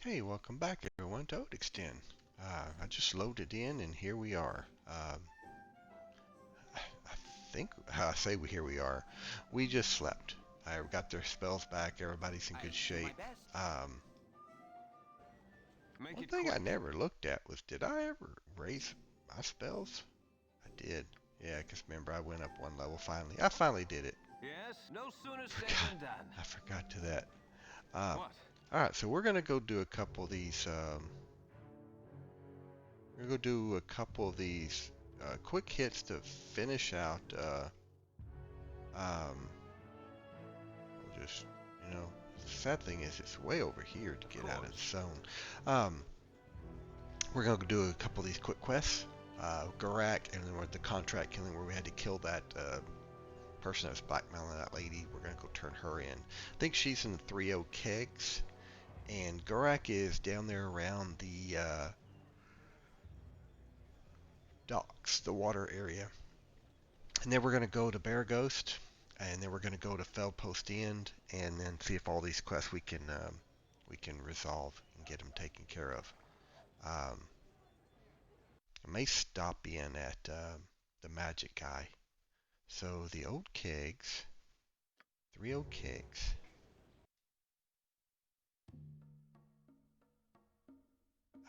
Hey, welcome back everyone to Extend. I just loaded in and here we are. I think, how I say here we are, we just slept. I got their spells back, everybody's in good I'll do my shape. best. Make One it thing I quick. never looked at was, did I ever raise my spells? I did. Yeah, because remember I went up one level finally. I finally did it. Yes, no sooner said Forgot, than done. I forgot to that. Um, What? Alright, so we're going to go do a couple of these, we're going to go do a couple of these quick hits to finish out, we'll just, the sad thing is it's way over here to Of get out of the course. zone. We're going to do a couple of these quick quests. Garak, and then we're at the contract killing where we had to kill that person that was blackmailing that lady. We're going to go turn her in. I think she's in the 3-0 kegs, and Garak is down there around the docks, the water area. And then we're going to go to Bear Ghost, and then we're going to go to Feldpost End, and then see if all these quests we can resolve and get them taken care of. I may stop in at the magic guy. So the old kegs, 3-0 kegs.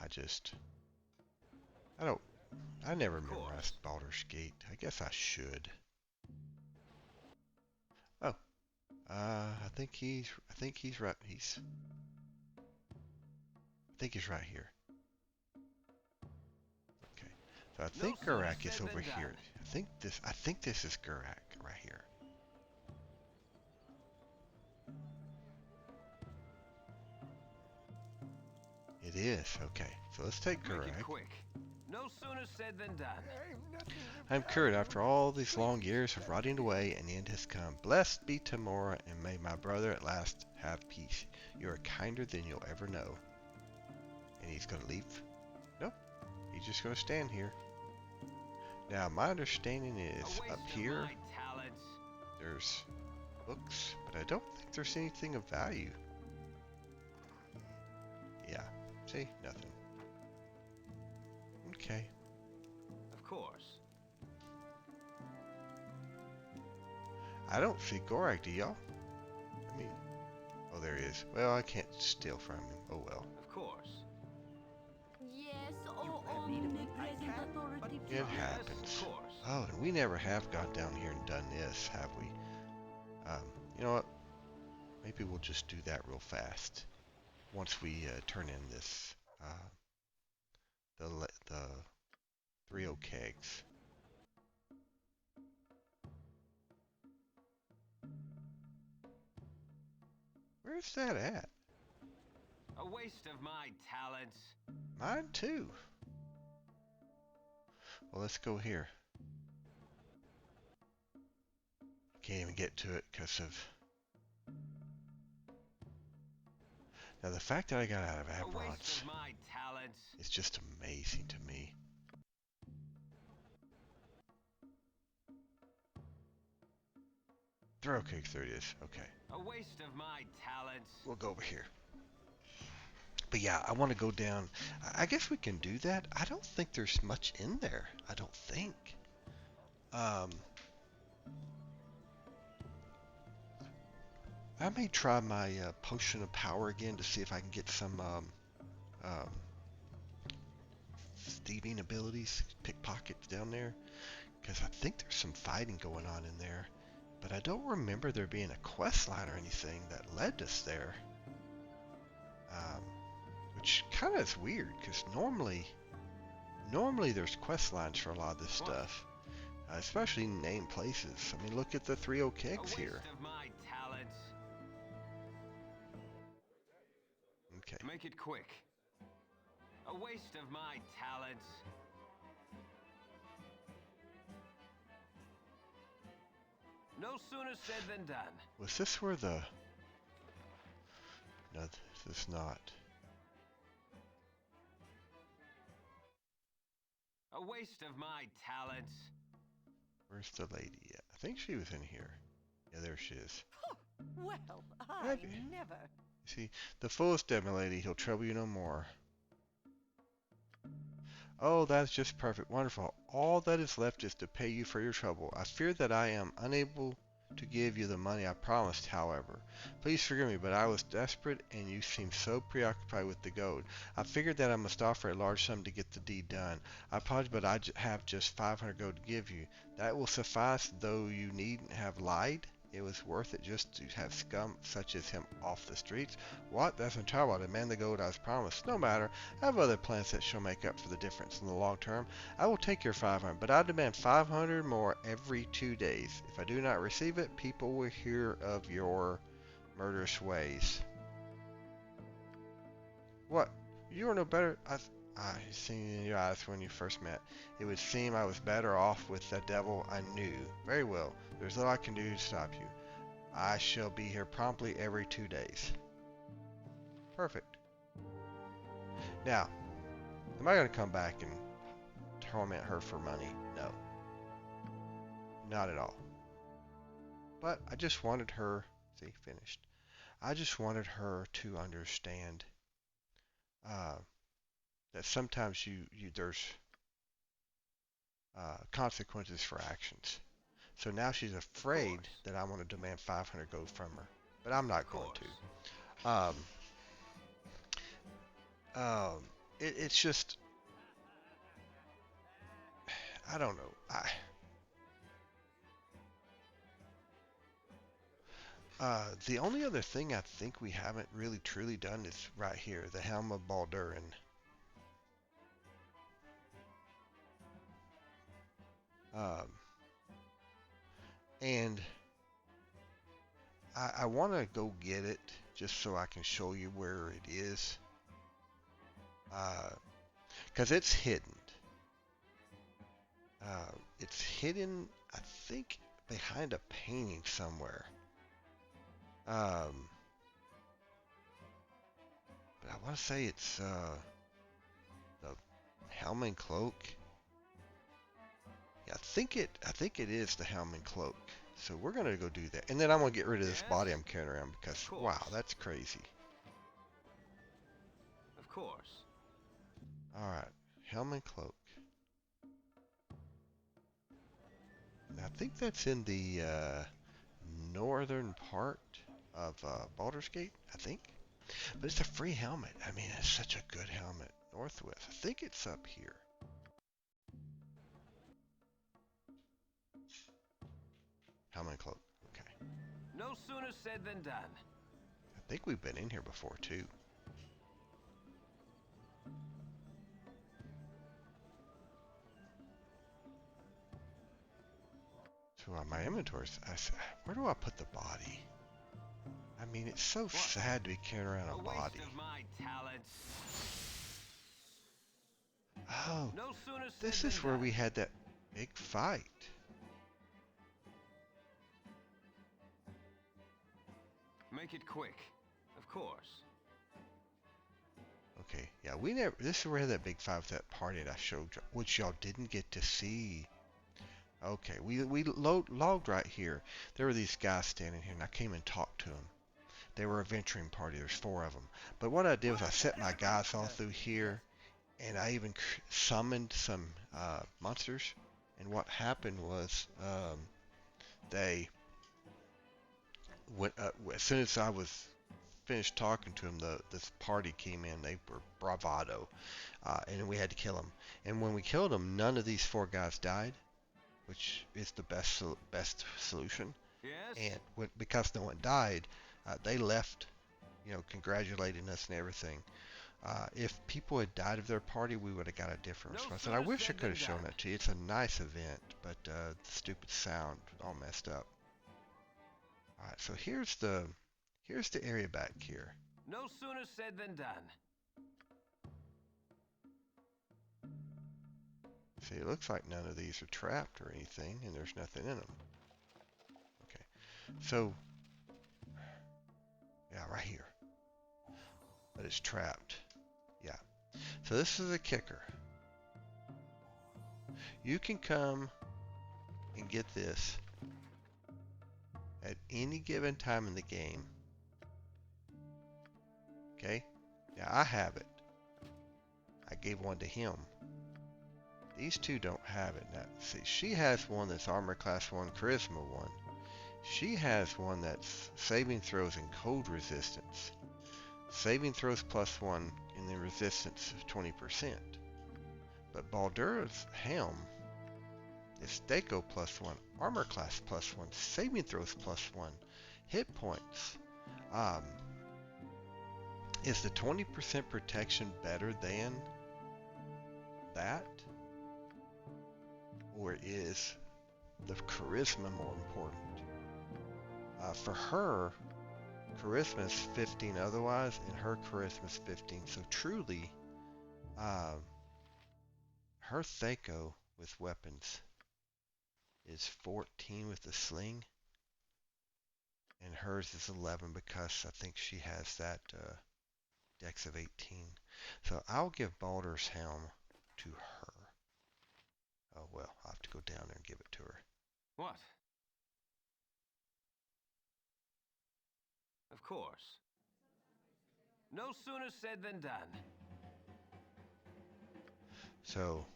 I just, I don't, I never Of memorized course. Baldur's Gate. I guess I should. Oh, I think he's right. I think he's right here. Okay. So I No think sooner Gurak is said over than here. done. I think this is Gurak right here. It is. Okay. So let's take Make it Gurak. quick. No sooner said than done. I'm cured after all these long years of rotting away, and the end has come. Blessed be Tamora, and may my brother at last have peace. You are kinder than you'll ever know. And he's gonna leave? Nope. He's just gonna stand here. Now, my understanding A is up waste of here, my talents. there's books, but I don't think there's anything of value. Yeah. See? Nothing. Okay. Of course. I don't see Gorak, do y'all? I mean, oh, there he is. Well, I can't steal from him. Oh, well. Of course. Yes, You oh, have need of me, I omnipresent can, but authority. It yes, happens. of course. Oh, and we never have gone down here and done this, have we? You know what? Maybe we'll just do that real fast. Once we turn in this, the 3-0 kegs. Where's that at? A waste of my talents. Mine too. Well, let's go here. Can't even get to it because of... Now, the fact that I got out of A waste Aberon's of my talents. is just amazing to me. 3-0 kegs, there it is. Okay. A waste of my talents. We'll go over here. But yeah, I want to go down. I guess we can do that. I don't think there's much in there. I don't think. Um, I may try my potion of power again to see if I can get some um, thieving abilities, pickpockets down there. Because I think there's some fighting going on in there. But I don't remember there being a quest line or anything that led us there. Which kind of is weird, because normally there's quest lines for a lot of this What? stuff. Especially named places. I mean, look at the 3-0 A kegs waste here. of my talents. Okay. Make it quick. A waste of my talents. No sooner said than done. Was this where the... No, this is not. A waste of my talents. Where's the lady at? I think she was in here. Yeah, there she is. Well, I Have you- never. See, the fullest dead, milady. He'll trouble you no more. Oh, that's just perfect. Wonderful. All that is left is to pay you for your trouble. I fear that I am unable to give you the money I promised, however. Please forgive me, but I was desperate and you seemed so preoccupied with the gold. I figured that I must offer a large sum to get the deed done. I apologize, but I have just 500 gold to give you. That will suffice, though you needn't have lied. It was worth it just to have scum such as him off the streets. What? That's untrue. I demand the gold I was promised. No matter. I have other plans that shall make up for the difference in the long term. I will take your 500, but I demand 500 more every 2 days. If I do not receive it, people will hear of your murderous ways. What? You are no better. I seen in your eyes when you first met. It would seem I was better off with the devil I knew. Very well. There's little I can do to stop you. I shall be here promptly every 2 days. Perfect. Now, am I going to come back and torment her for money? No. Not at all. But I just wanted her, see, finished. I just wanted her to understand that sometimes there's consequences for actions. So now she's afraid that I want to demand 500 gold from her, but I'm not going to. It's just, I don't know. The only other thing I think we haven't really truly done is right here, the Helm of Balduran. And I want to go get it just so I can show you where it is. Because it's hidden. It's hidden, I think, behind a painting somewhere. But I want to say it's the helm and cloak. Yeah, I think it is the helm and cloak. So we're gonna go do that, and then I'm gonna get rid of this body I'm carrying around because wow, that's crazy. Of course. All right, helm and cloak. And I think that's in the northern part of Baldur's Gate, I think. But it's a free helmet. I mean, it's such a good helmet. Northwest. I think it's up here. Helmet and cloak. Okay. No sooner said than done. I think we've been in here before too. So my inventories. Where do I put the body? I mean, it's so sad to be carrying around a body. Waste of my talents. Oh, No sooner said this than is where done. we had that big fight. Make it quick. Of course. Okay, yeah, this is where we had that big fight with that party that I showed you, which y'all didn't get to see. Okay, we logged right here. There were these guys standing here, and I came and talked to them. They were a venturing party. There's 4 of them. But what I did was I set my guys all through here, and I even summoned some monsters. And what happened was they went as soon as I was finished talking to them, this party came in. They were bravado, and we had to kill them. And when we killed them, none of these 4 guys died, which is the best solution. Yes. And because no one died, they left, congratulating us and everything. If people had died of their party, we would have got a different response. And I wish I could have shown that to you. It's a nice event, but the stupid sound all messed up. All right, so here's the area back here. No sooner said than done. See, it looks like none of these are trapped or anything, and there's nothing in them. Okay, so yeah, right here. But it's trapped. Yeah. So this is a kicker. You can come and get this at any given time in the game. Okay? Now I have it. I gave one to him. These two don't have it. Now, see, she has one that's armor class 1, charisma 1. She has one that's saving throws and cold resistance. Saving throws +1 and then resistance of 20%. But Baldur's helm is Deco +1, armor class +1, saving throws +1, hit points. Is the 20% protection better than that? Or is the charisma more important? For her, charisma is 15 otherwise, and her charisma is 15. So truly, her Thaco with weapons is 14 with the sling, and hers is 11 because I think she has that dex of 18. So I'll give Baldur's helm to her. Oh well, I'll have to go down there and give it to her. What? Of course. No sooner said than done. So,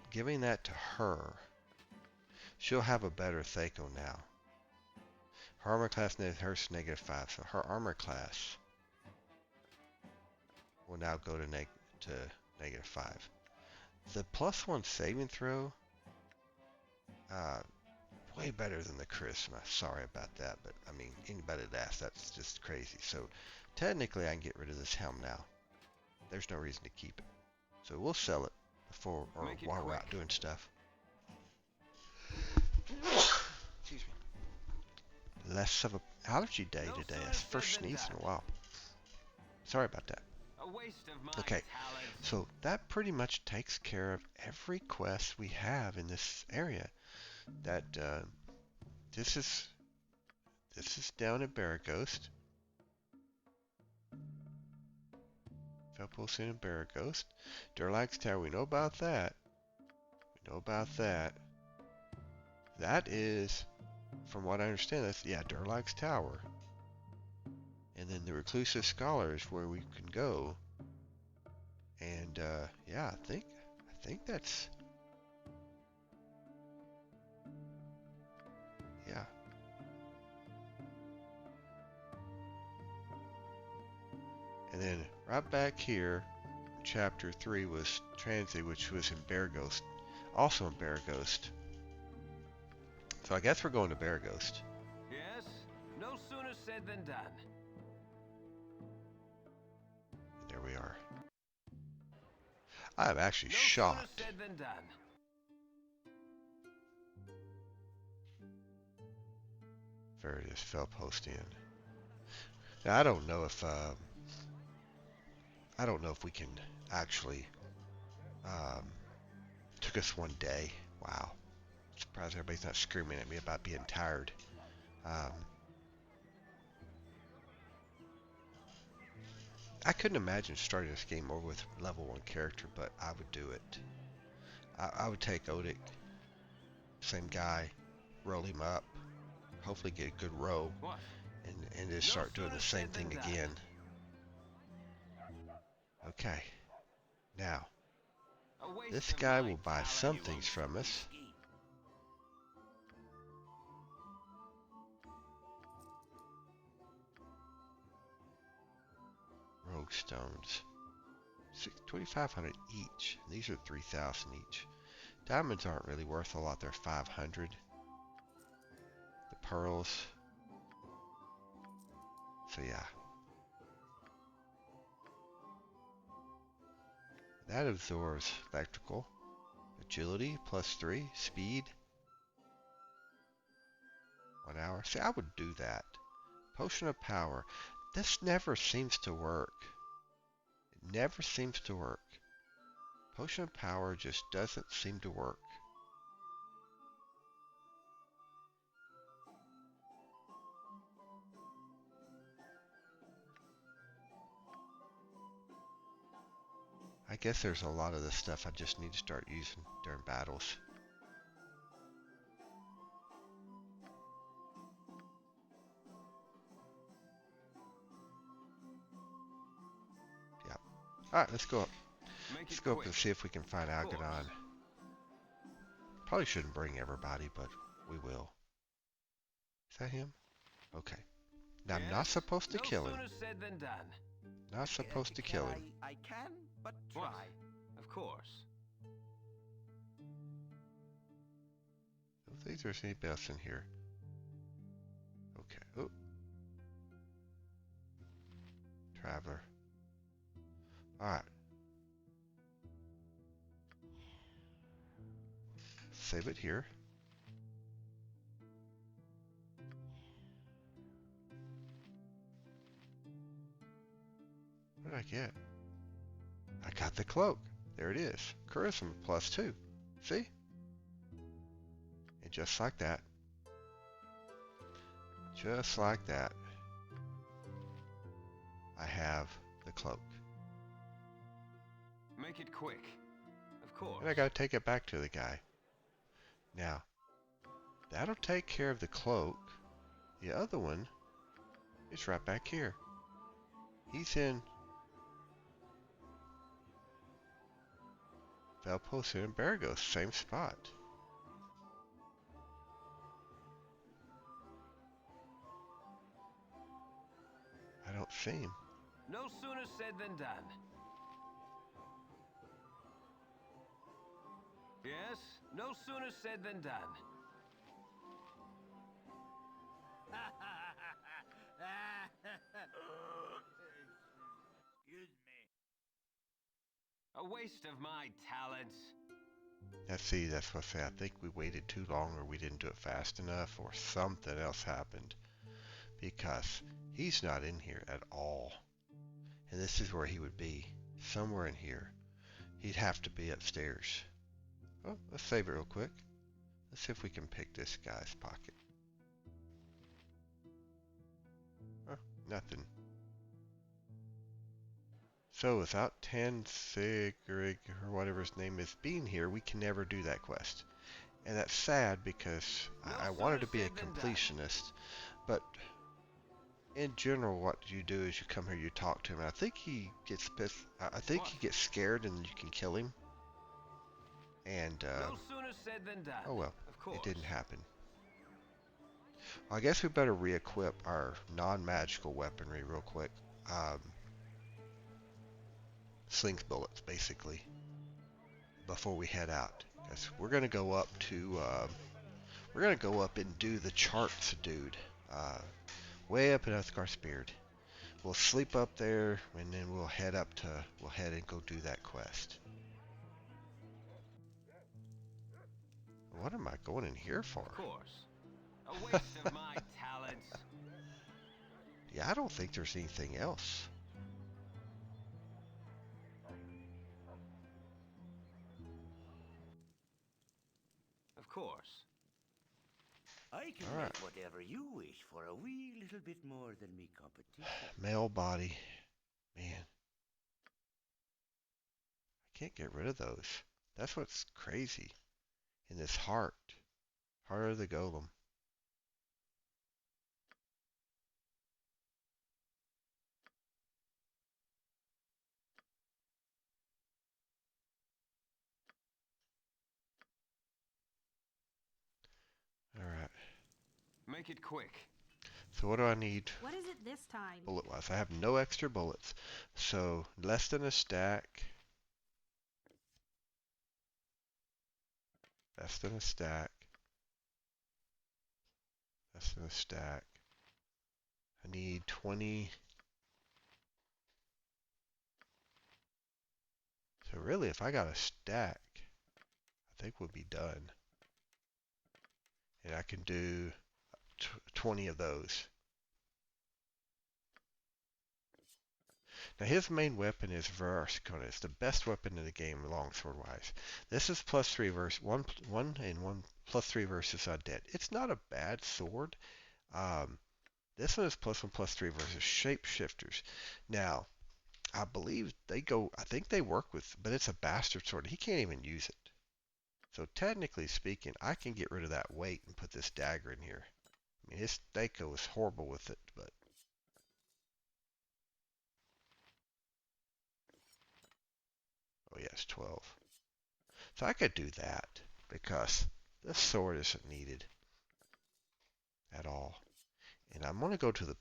giving that to her, she'll have a better Thaco now. Her armor class is hers -5, so her armor class will now go to -5. The +1 saving throw, way better than the charisma. Sorry about that, but I mean, anybody that asks, that's just crazy. So technically I can get rid of this helm now. There's no reason to keep it. So we'll sell it before or while we're out doing stuff. Excuse me. Less of an allergy day today. That's the first sneeze in a while. Sorry about that. A waste of my Okay, talent. so that pretty much takes care of every quest we have in this area. That this is down at Baraghost. Felpost in Baraghost. Durlag's Tower, we know about that. We know about that. That is, from what I understand, that's, yeah, Durlag's Tower. And then the Reclusive Scholar is where we can go. And, yeah, I think that's, yeah. And then right back here, chapter 3 was Transit, which was in Baraghost, also in Baraghost. So I guess we're going to Baraghost. Yes, no sooner said than done. And there we are. I am actually No shocked. sooner said than done. There it is, Felpost Inn. Now I don't know if we can actually. Took us one day. Wow. Surprised everybody's not screaming at me about being tired. I couldn't imagine starting this game over with level 1 character, but I would do it. I would take Odic, same guy, roll him up, hopefully get a good row, What? and just start doing the same thing again. Okay. Now, this guy will buy some things from us. Rogue stones. 2,500 each. These are 3,000 each. Diamonds aren't really worth a lot. They're 500. The pearls. So yeah. That absorbs electrical. Agility +3. Speed. 1 hour. See, I would do that. Potion of power. This never seems to work. It never seems to work. Potion of power just doesn't seem to work. I guess there's a lot of this stuff I just need to start using during battles. Alright, let's go up. Make Let's it go up quick. and see if we can find Of course. Algernon. Probably shouldn't bring everybody, but we will. Is that him? Okay. Now, I'm not Yes? supposed to No kill him. sooner said than done. Not supposed to kill him. I can, but What? try. Of course. I don't think there's anybody else in here. Okay. Oh. Traveler. Alright. Save it here. What did I get? I got the cloak. There it is. Charisma +2. See? And just like that. Just like that. I have the cloak. Make it quick. Of course. And I gotta take it back to the guy. Now, that'll take care of the cloak. The other one is right back here. He's in Valposa and Baragos, same spot. I don't see him. No sooner said than done. Yes? No sooner said than done. Excuse me. A waste of my talents. Now see, that's what I say. I think we waited too long, or we didn't do it fast enough, or something else happened. Because he's not in here at all. And this is where he would be. Somewhere in here. He'd have to be upstairs. Oh, let's save it real quick. Let's see if we can pick this guy's pocket. Oh, nothing. So without Tanzig or whatever his name is being here, we can never do that quest. And that's sad because I wanted to be a completionist, but in general what you do is you come here, you talk to him, and I think he gets pissed. I think he gets scared and you can kill him. And No sooner said than done. oh well, Of course. it didn't happen. I guess we better re-equip our non-magical weaponry real quick. Slings bullets, basically, before we head out. Because we're gonna go up to, we're gonna go up and do the charts, dude. Way up in Uthgar's Beard. We'll sleep up there, and then we'll head and go do that quest. What am I going in here for? Of course. A waste of my talents. Yeah, I don't think there's anything else. Of course. I can All right. make whatever you wish for a wee little bit more than me competition. Male body. Man. I can't get rid of those. That's what's crazy. In this heart. Heart of the golem. Alright. Make it quick. So what do I need What is it this time? bullet-wise? I have no extra bullets. So less than a stack. Less than a stack. Less than a stack. I need 20. So really, if I got a stack, I think we'll be done. And I can do 20 of those. Now his main weapon is Verskona. It's the best weapon in the game, longsword wise. This is +3 versus one and one +3 versus undead. It's not a bad sword. This one is +1/+3 versus shapeshifters. Now, I believe they go. I think they work with, but it's a bastard sword. He can't even use it. So technically speaking, I can get rid of that weight and put this dagger in here. I mean, his Thaco is horrible with it, but yeah, it's 12. So I could do that because this sword isn't needed at all. And I'm gonna go to the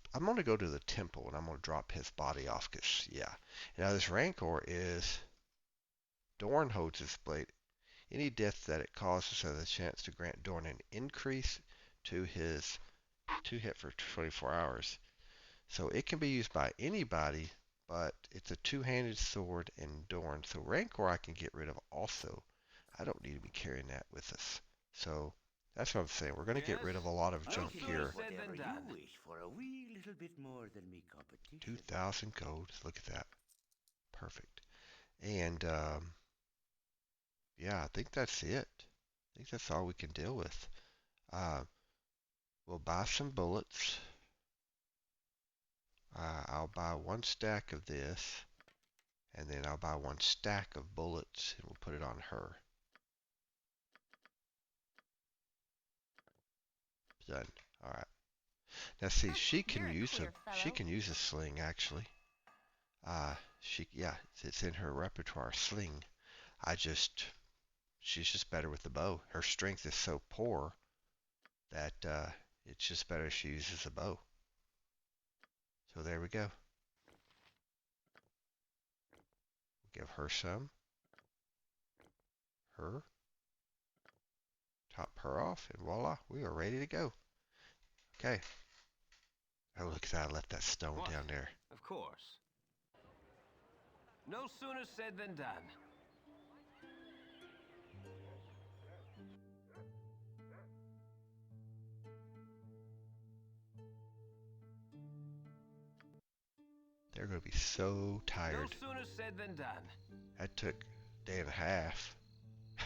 temple and I'm gonna drop his body off because yeah. Now this Rancor is Dorn holds his blade. Any death that it causes has a chance to grant Dorn an increase to his 2 hit for 24 hours. So it can be used by anybody, but it's a two-handed sword and Dorn. So Rancor I can get rid of also. I don't need to be carrying that with us. So that's what I'm saying. We're going to get rid of a lot of I junk can here. have whatever you wish for a wee little bit more than me competition. 2,000 gold. Look at that. Perfect. And yeah, I think that's it. I think that's all we can deal with. Uh, we'll buy some bullets. I'll buy 1 stack of this. And then I'll buy 1 stack of bullets and we'll put it on her. Done. Alright. Now see, she can use a sling actually. Yeah, it's in her repertoire, sling. She's just better with the bow. Her strength is so poor that it's just better if she uses a bow. So there we go. Give her some. Her. Top her off, and voila, we are ready to go. Okay. Oh, look at that. I left that stone down there. Of course. No sooner said than done. They're going to be so tired. No sooner said than done. That took a day and a half.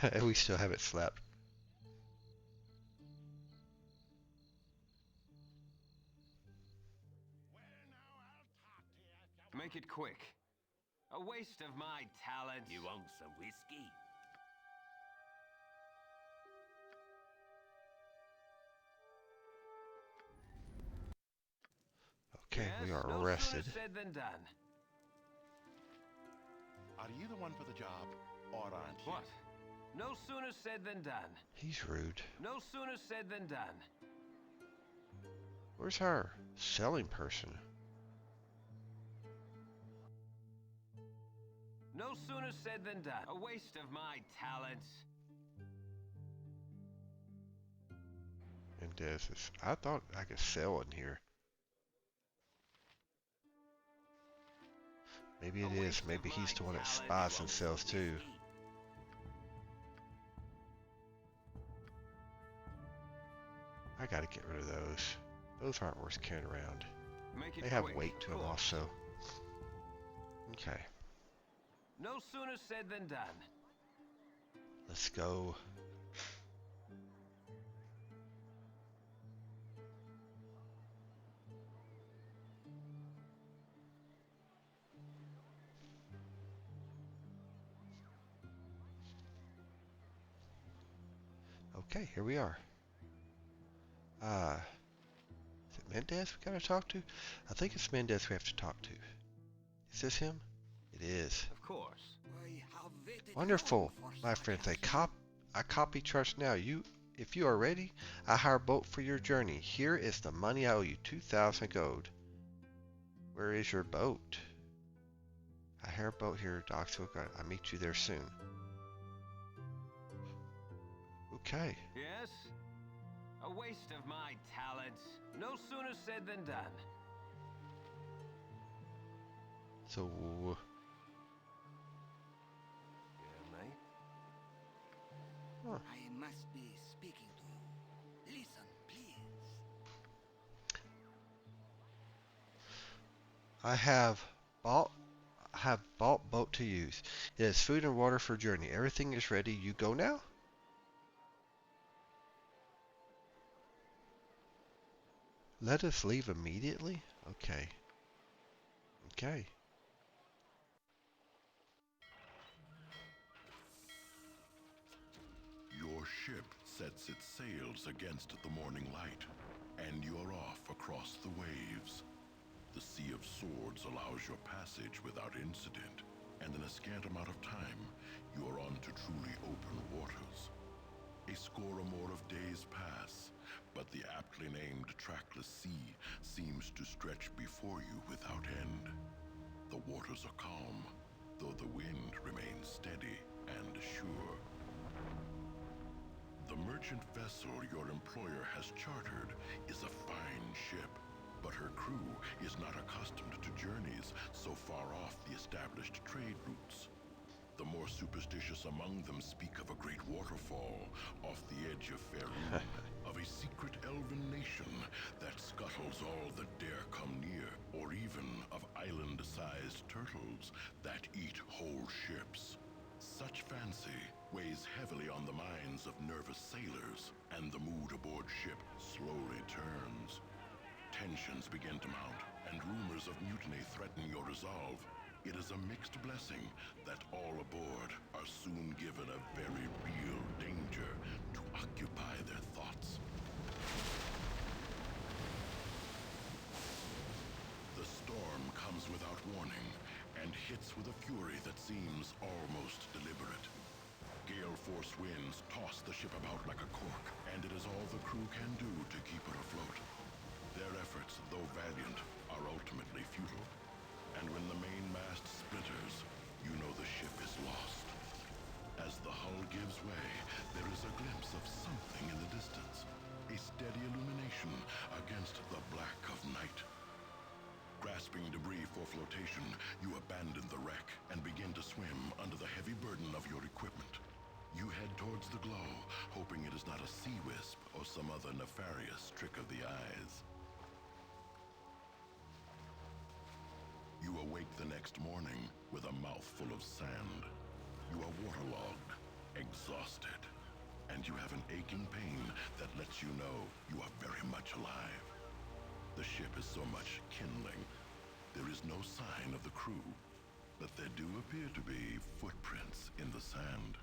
And we still haven't slept. Make it quick. A waste of my talents. You want some whiskey? Okay, yes, we are no rested. Sooner said than done. Are you the one for the job, or aren't you? What? No sooner said than done. He's rude. No sooner said than done. Where's our selling person? No sooner said than done. A waste of my talents. And this is, I thought I could sell in here. Maybe it is. Maybe he's the one that buys and sells too. I gotta get rid of those. Those aren't worth carrying around. They have weight to them also. Okay. No sooner said than done. Let's go. Okay, here we are. Is it Mendez we gotta talk to? I think it's Mendez we have to talk to. Is this him? It is. Of course. Wonderful, my friends. I copy trust now. If you are ready, I hire a boat for your journey. Here is the money I owe you, 2,000 gold. Where is your boat? I hire a boat here, docks. I'll meet you there soon. Okay. Yes? A waste of my talents. No sooner said than done. So, Yeah, mate? huh. I must be speaking to you. Listen, please. I have bought boat to use. It has food and water for journey. Everything is ready. You go now? Let us leave immediately? Okay. Okay. Your ship sets its sails against the morning light, and you're off across the waves. The Sea of Swords allows your passage without incident, and in a scant amount of time, you are on to truly open waters. A score or more of days pass, but the aptly named trackless sea seems to stretch before you without end. The waters are calm, though the wind remains steady and sure. The merchant vessel your employer has chartered is a fine ship, but her crew is not accustomed to journeys so far off the established trade routes. The more superstitious among them speak of a great waterfall off the edge of Faerun, of a secret elven nation that scuttles all that dare come near, or even of island-sized turtles that eat whole ships. Such fancy weighs heavily on the minds of nervous sailors, and the mood aboard ship slowly turns. Tensions begin to mount, and rumors of mutiny threaten your resolve. It is a mixed blessing that all aboard are soon given a very real danger to occupy their thoughts. The storm comes without warning and hits with a fury that seems almost deliberate. Gale force winds toss the ship about like a cork, and it is all the crew can do to keep it afloat. Their efforts, though valiant, are ultimately futile. And when the main mast splinters, you know the ship is lost. As the hull gives way, there is a glimpse of something in the distance, a steady illumination against the black of night. Grasping debris for flotation, you abandon the wreck and begin to swim under the heavy burden of your equipment. You head towards the glow, hoping it is not a sea wisp or some other nefarious trick of the eyes. You awake the next morning with a mouthful of sand. You are waterlogged, exhausted, and you have an aching pain that lets you know you are very much alive. The ship is so much kindling. There is no sign of the crew, but there do appear to be footprints in the sand.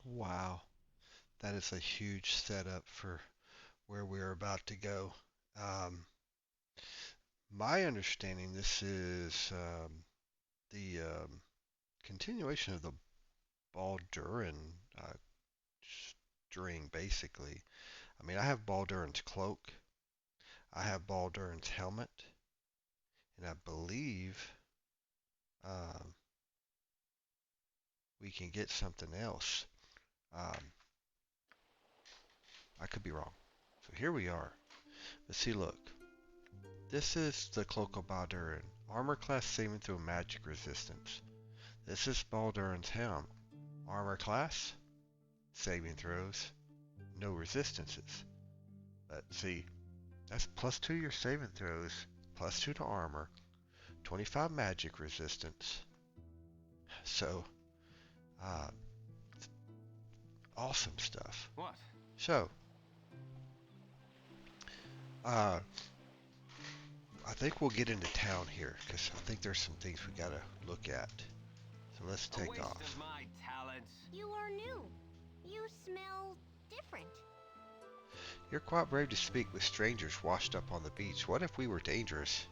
Wow, that is a huge setup for where we're about to go. Um, my understanding, this is the continuation of the Balduran uh, string, basically. I mean, I have Balduran's cloak, I have Balduran's helmet, and I believe um, we can get something else. Um, I could be wrong. So here we are. Let's see, look. This is the Cloak of Balduran. Armor class saving throw magic resistance. This is Balduran's helm. Armor class, saving throws, no resistances. But see, that's +2 your saving throws, +2 to armor, 25 magic resistance. So, uh, awesome stuff. What? So, uh, I think we'll get into town here, because I think there's some things we gotta look at. So let's A take waste off. of my talents. You are new. You smell different. You're quite brave to speak with strangers washed up on the beach. What if we were dangerous?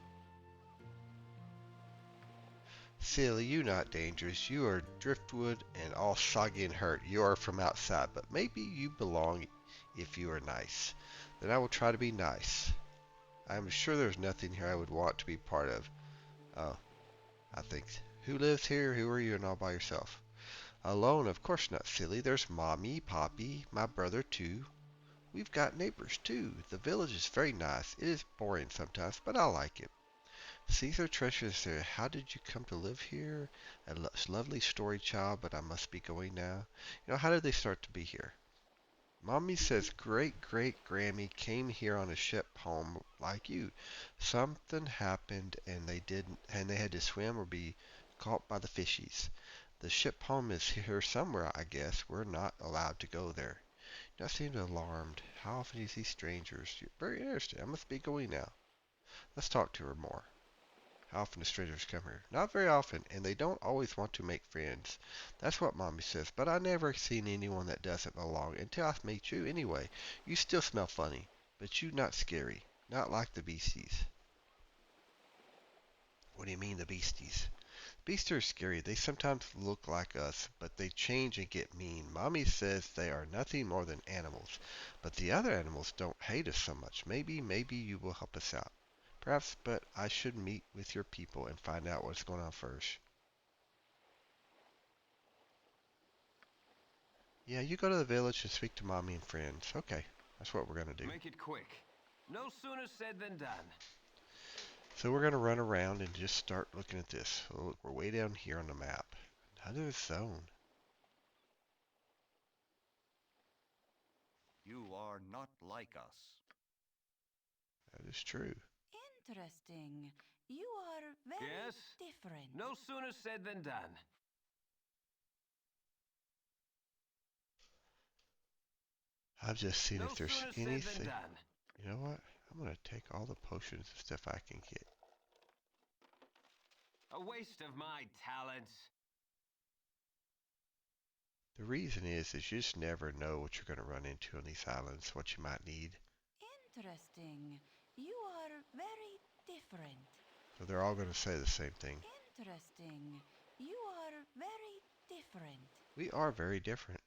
Silly, you not dangerous. You are driftwood and all soggy and hurt. You are from outside, but maybe you belong if you are nice. Then I will try to be nice. I am sure there's nothing here I would want to be part of. Oh, I think. Who lives here? Who are you and all by yourself? Alone? Of course not, silly. There's Mommy, Poppy, my brother too. We've got neighbors too. The village is very nice. It is boring sometimes, but I like it. Caesar treasures there. How did you come to live here? A lovely story, child, but I must be going now. How did they start to be here? Mommy says great-great-Grammy came here on a ship home like you. Something happened and they had to swim or be caught by the fishies. The ship home is here somewhere, I guess. We're not allowed to go there. I seemed alarmed. How often do you see strangers? You're very interesting. I must be going now. Let's talk to her more. How often do strangers come here? Not very often, and they don't always want to make friends. That's what Mommy says, but I never seen anyone that doesn't belong until I meet you anyway. You still smell funny, but you not scary. Not like the beasties. What do you mean, the beasties? Beasts are scary. They sometimes look like us, but they change and get mean. Mommy says they are nothing more than animals, but the other animals don't hate us so much. Maybe you will help us out. Perhaps, but I should meet with your people and find out what's going on first. Yeah, you go to the village and speak to Mommy and friends. Okay, that's what we're going to do. Make it quick. No sooner said than done. So we're going to run around and just start looking at this. So look, we're way down here on the map. Another zone. You are not like us. That is true. Interesting. You are very Yes? different. No sooner said than done. I've just seen No if there's sooner said than anything. done. You know what? I'm going to take all the potions and stuff I can get. A waste of my talents. The reason is you just never know what you're going to run into on these islands, what you might need. Interesting. You are very different. So they're all going to say the same thing. Interesting. You are very different. We are very different.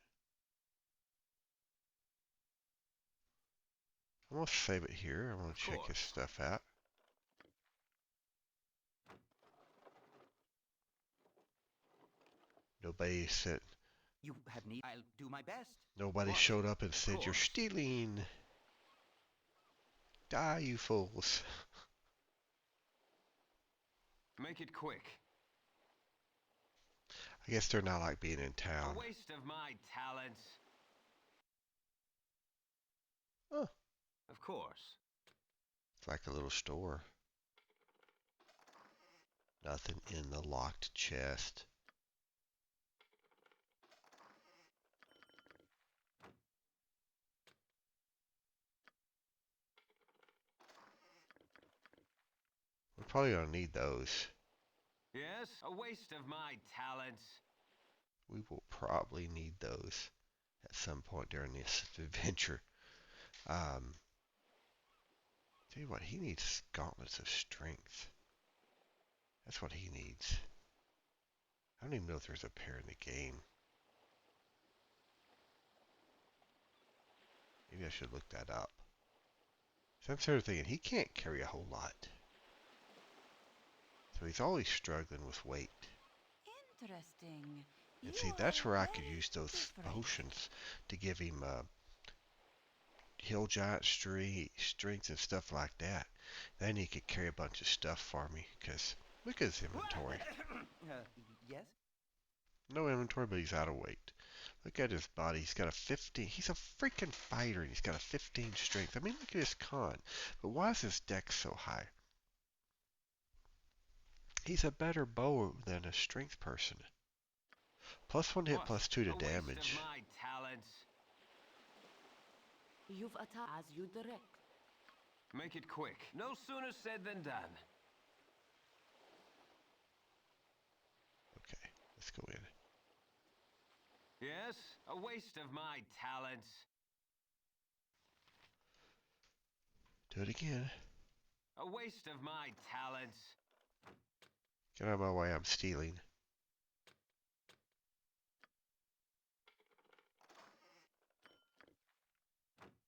I'm going to save it here. I'm going to check his stuff out. Nobody said, You have need. I'll do my best. nobody What? showed up and said, you're Course. stealing. Die, you fools. Make it quick. I guess they're not like being in town. A waste of my talents. Oh, Of course. it's like a little store. Nothing in the locked chest. We're probably going to need those. Yes? A waste of my talents. We will probably need those at some point during this adventure. Tell you what, he needs gauntlets of strength. That's what he needs. I don't even know if there's a pair in the game. Maybe I should look that up. So I'm sort of thinking he can't carry a whole lot. So he's always struggling with weight. Interesting. And You see, that's are where I could very use those different. potions to give him hill giant strength and stuff like that. Then he could carry a bunch of stuff for me. Because look at his inventory. Yes? No inventory, but he's out of weight. Look at his body. He's got a 15. He's a freaking fighter, and he's got a 15 strength. I mean, look at his con. But why is his dex so high? He's a better bow than a strength person. +1 hit, What? +2 to A waste damage. of my talents. You've attacked as you direct. Make it quick. No sooner said than done. Okay, let's go in. Yes? A waste of my talents. Do it again. A waste of my talents. Get out of my way, I'm stealing.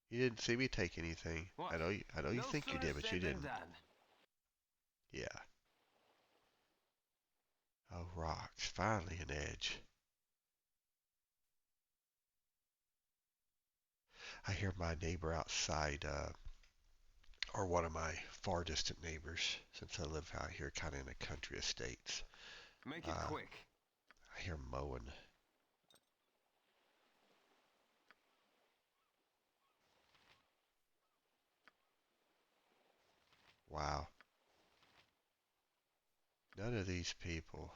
You didn't see me take anything. What? I know you No think you sooner did, but said you than didn't. done. Yeah. Oh, rocks. Finally an edge. I hear my neighbor outside, or one of my far distant neighbors, since I live out here kind of in the country estates. Make it quick. I hear mowing. Wow. None of these people.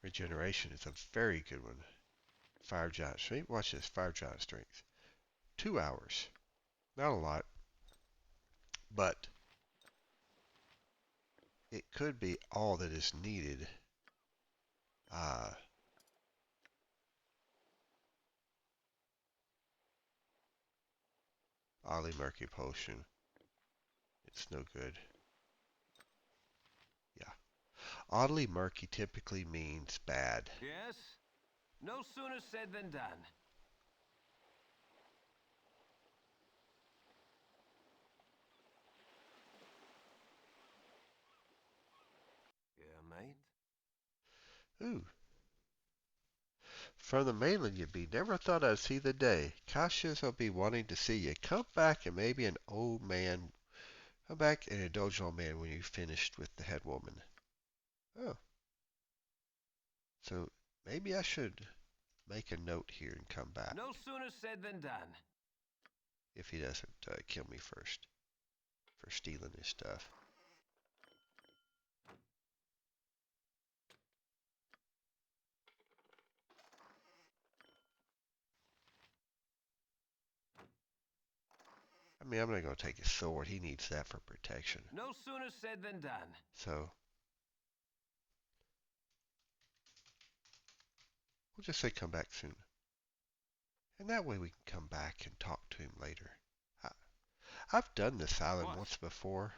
Regeneration is a very good one. Fire giant strength. Watch this. Fire giant strength. 2 hours. Not a lot. But it could be all that is needed. Oddly murky potion. It's no good. Yeah. Oddly murky typically means bad. Yes? No sooner said than done. Yeah, mate? Ooh. From the mainland you be. Never thought I'd see the day. Cautious I'll be wanting to see you. Come back and maybe an old man. Come back and indulge an old man when you've finished with the head woman. Oh. So maybe I should make a note here and come back. No sooner said than done. If he doesn't kill me first for stealing his stuff. I mean, I'm not going to take his sword. He needs that for protection. No sooner said than done. So, we'll just say come back soon. And that way we can come back and talk to him later. I've done this island What? once before.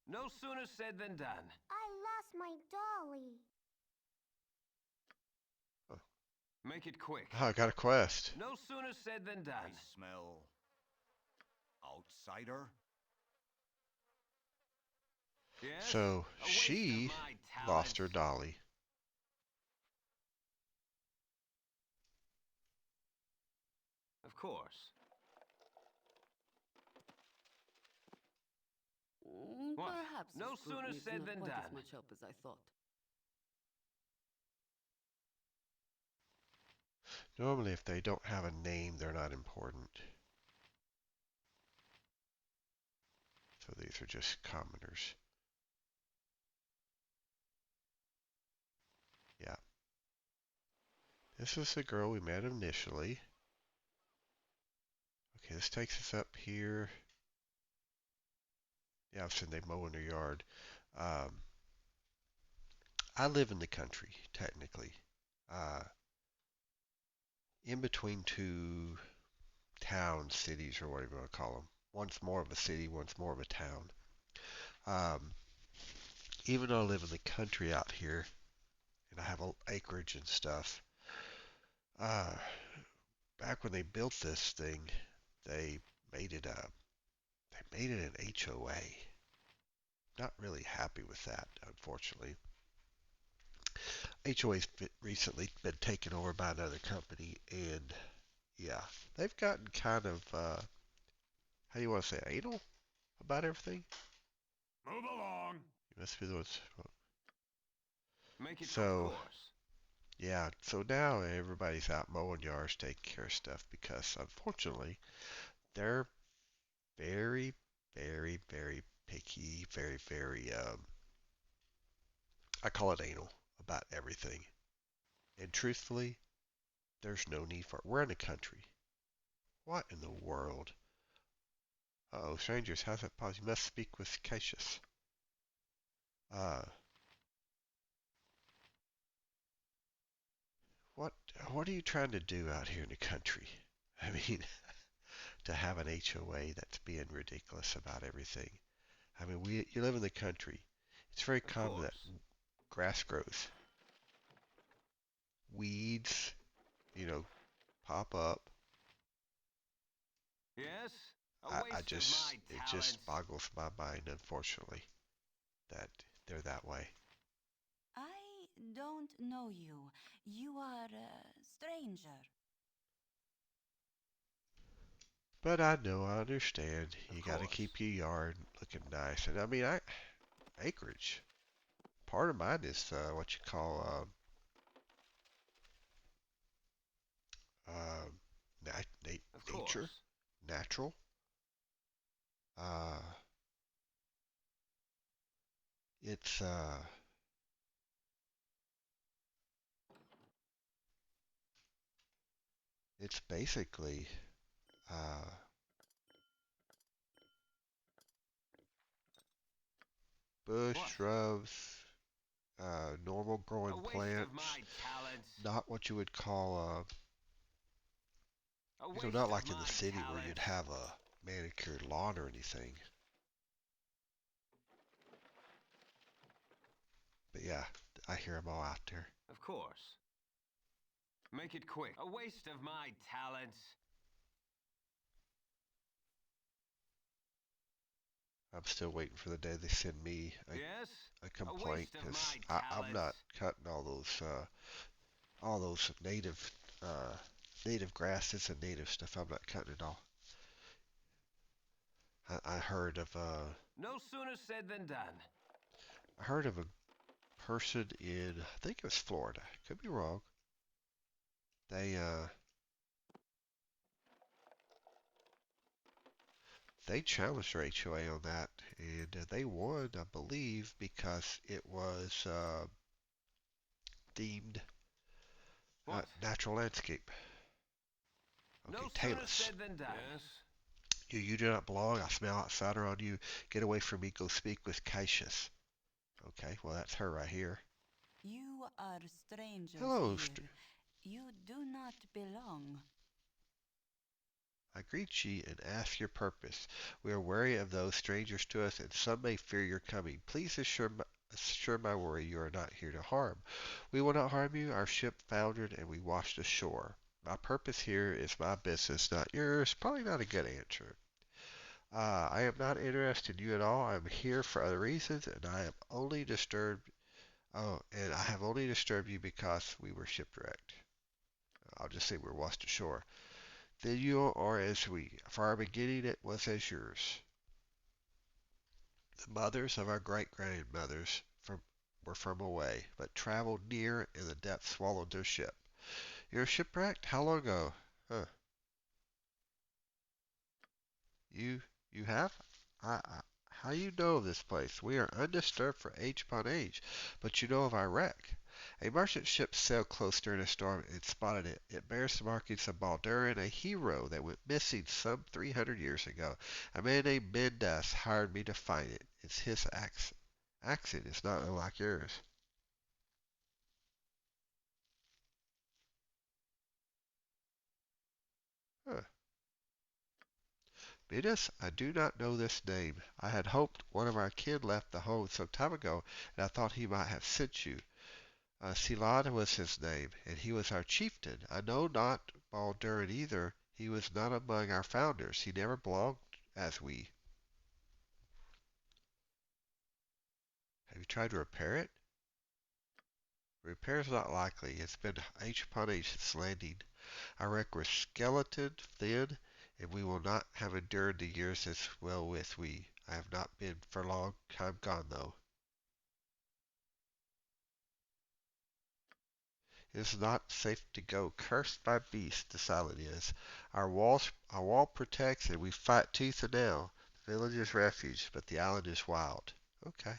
No sooner said than done. I lost my dolly. Oh. Make it quick. Oh, I got a quest. No sooner said than done. I smell outsider. Yes? So, A waste she of my lost her talents. dolly. Of course. What? Perhaps No this group sooner needs said not than quite done. as much help as I thought. Normally, if they don't have a name, they're not important. So these are just commoners. Yeah. This is the girl we met initially. Okay, this takes us up here. Yeah, I've seen they mow in their yard. I live in the country, technically. Uh, in between two towns, cities, or whatever you want to call them. One's more of a city, one's more of a town. Um, even though I live in the country out here, and I have acreage and stuff, uh, back when they built this thing, they made it an HOA. Not really happy with that, unfortunately. HOA's recently been taken over by another company, and yeah, they've gotten kind of how do you want to say, anal about everything. Move along. You must be the ones. Make it, of So course. yeah, so now everybody's out mowing yards, taking care of stuff because unfortunately they're very, very, very picky, very, very I call it anal about everything. And truthfully, there's no need for it. We're in a country. What in the world? Uh-oh, strangers, how's that possible? You must speak with Cassius. Uh, what what are you trying to do out here in the country? I mean, to have an HOA that's being ridiculous about everything. I mean, you live in the country. It's very Of common that course. grass grows. Weeds, pop up. Yes? A I waste of just, my it talents. just boggles my mind, unfortunately, that they're that way. I don't know you. You are a stranger. But I know, I understand. Of You got to course. keep your yard looking nice. And I mean, acreage. Part of mine is what you call uh, Of nature, course. natural. Uh, it's it's basically uh, bush, What? shrubs, normal growing A waste of plants. my talents. Not what you would call A You know, waste not of like in the my city where you'd talents. have a manicured lawn or anything. But yeah, I hear them all out there. Of course. Make it quick. A waste of my talents. I'm still waiting for the day they send me Yes? a A complaint waste of because my I'm talents. not cutting all those native grasses and native stuff. I'm not cutting it all. I heard of No sooner said than done. a person in, I think it was Florida. Could be wrong. They they challenged their HOA on that, and they won, I believe, because it was deemed What? natural landscape. Okay, No sooner Talus. said than done. Yes? You do not belong. I smell outsider on you. Get away from me. Go speak with Cassius. Okay, well, that's her right here. You are strangers Hello, here. You do not belong. I greet ye and ask your purpose. We are wary of those strangers to us, and some may fear your coming. Please assure my worry you are not here to harm. We will not harm you. Our ship foundered, and we washed ashore. My purpose here is my business, not yours. Probably not a good answer. I am not interested in you at all. I am here for other reasons, and I am only disturbed. Oh, and I have only disturbed you because we were shipwrecked. I'll just say we're washed ashore. Then you are as we. For our beginning it was as yours. The mothers of our great-grandmothers were from away, but traveled near, and the depth swallowed their ship. You're shipwrecked? How long ago? Huh. You you have? How you know of this place? We are undisturbed for age upon age, but you know of our wreck. A merchant ship sailed close during a storm and spotted it. It bears the markings of Balduran, a hero that went missing some 300 years ago. A man named Mendas hired me to find it. It's his accent is not unlike yours. Huh. Midas, I do not know this name. I had hoped one of our kin left the home some time ago, and I thought he might have sent you. Silad was his name, and he was our chieftain. I know not Balduran either. He was not among our founders. He never belonged as we. Have you tried to repair it? Repair's not likely. It's been age upon age since landing. Our wreck was skeleton thin, and we will not have endured the years as well with we. I have not been for a long time gone, though. It is not safe to go. Cursed by beasts, the island is. Our wall protects, and we fight tooth and nail. The village is refuge, but the island is wild. Okay.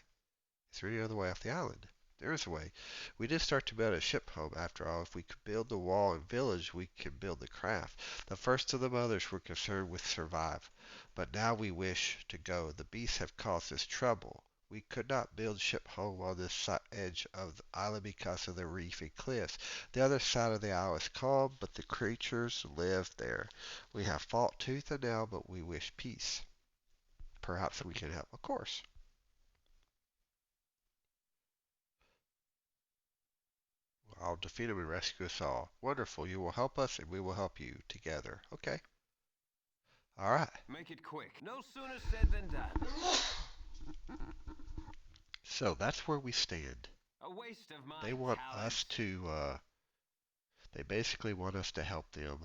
Is there any other way off the island? There is a way. We did start to build a ship home, after all. If we could build the wall and village, we could build the craft. The first of the mothers were concerned with survive. But now we wish to go. The beasts have caused us trouble. We could not build ship home on this edge of the island because of the reef and cliffs. The other side of the isle is calm, but the creatures live there. We have fought tooth and nail, but we wish peace. Perhaps we can help. Of course. I'll defeat him and rescue us all. Wonderful. You will help us, and we will help you together. Okay. All right. Make it quick. No sooner said than done. So that's where we stand. A waste of my They want talents. us to, they basically want us to help them,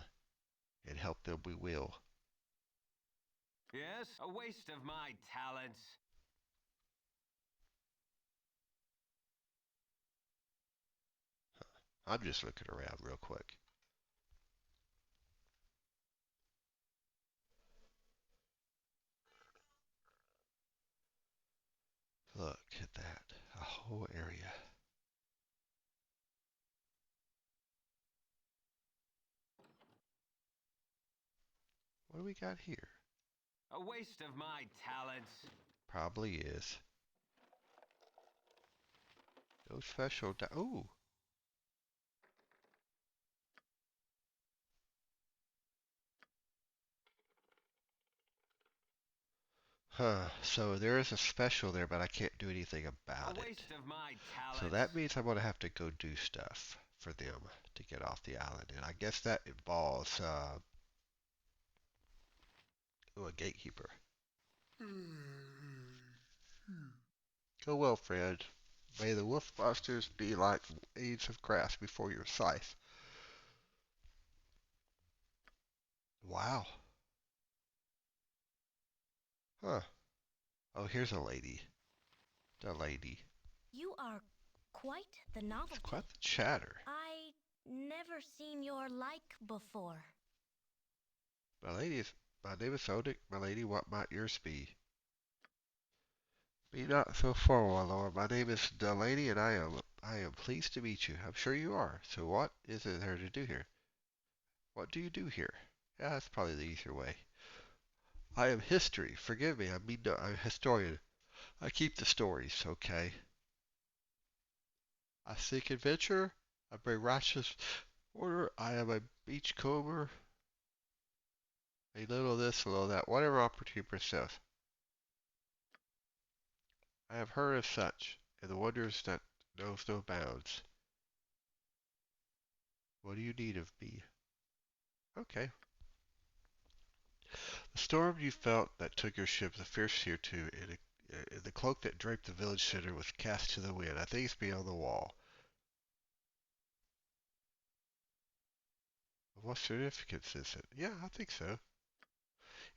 and help them we will. Yes? A waste of my talents. I'm just looking around real quick. Look at that. A whole area. What do we got here? A waste of my talents. Probably is. No special. Ooh. So there is a special there, but I can't do anything A about it. waste of my So talents. that means I'm gonna have to go do stuff for them to get off the island, and I guess that involves a gatekeeper. Go well, friend. May the wolf monsters be like blades of grass before your scythe. Wow. Huh. Oh, here's a lady. The lady. You are quite the It's novelty. quite the chatter. I never seen your like before. My lady is. My name is Odic. My lady, what might yours be? Be not so formal, my lord. My name is Delaney, and I am pleased to meet you. I'm sure you are. So what is it there to do here? What do you do here? Yeah, that's probably the easier way. I am history. Forgive me. I'm a historian. I keep the stories, okay? I seek adventure. I bring righteous order. I am a beachcomber. A little this, a little that. Whatever opportunity presents. I have heard of such, and the wonders that knows no bounds. What do you need of me? Okay. The storm you felt that took your ship the fierce here too, and the cloak that draped the village center was cast to the wind. I think it's beyond the wall. What significance is it? Yeah, I think so.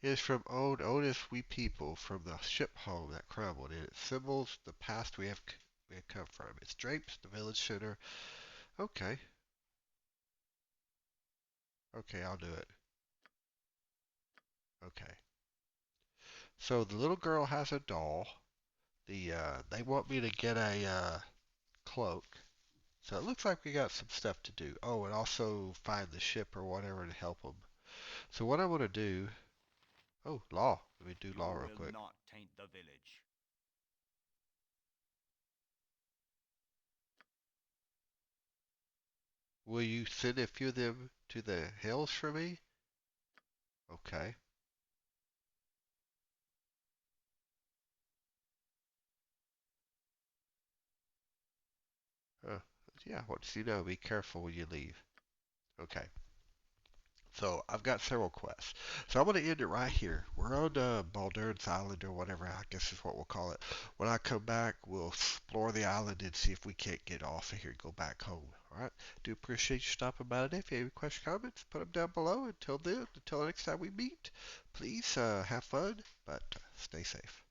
It is from old oldest we people, from the ship home that crumbled, and it symbols the past we have come from. It drapes the village center. Okay, okay, I'll do it. Okay. So the little girl has a doll. They want me to get a cloak. So it looks like we got some stuff to do. Oh, and also find the ship or whatever to help them. So what I want to do. Oh, law. Let me do You law real will quick. not taint the village. Will you send a few of them to the hills for me? Okay. Uh, yeah, what you know, be careful when you leave. Okay. So I've got several quests. So I'm going to end it right here. We're on Balduran's Island or whatever, I guess is what we'll call it. When I come back, we'll explore the island and see if we can't get off of here and go back home. All right. Do appreciate you stopping by today. If you have any questions, comments, put them down below. Until then, until the next time we meet, please have fun, but stay safe.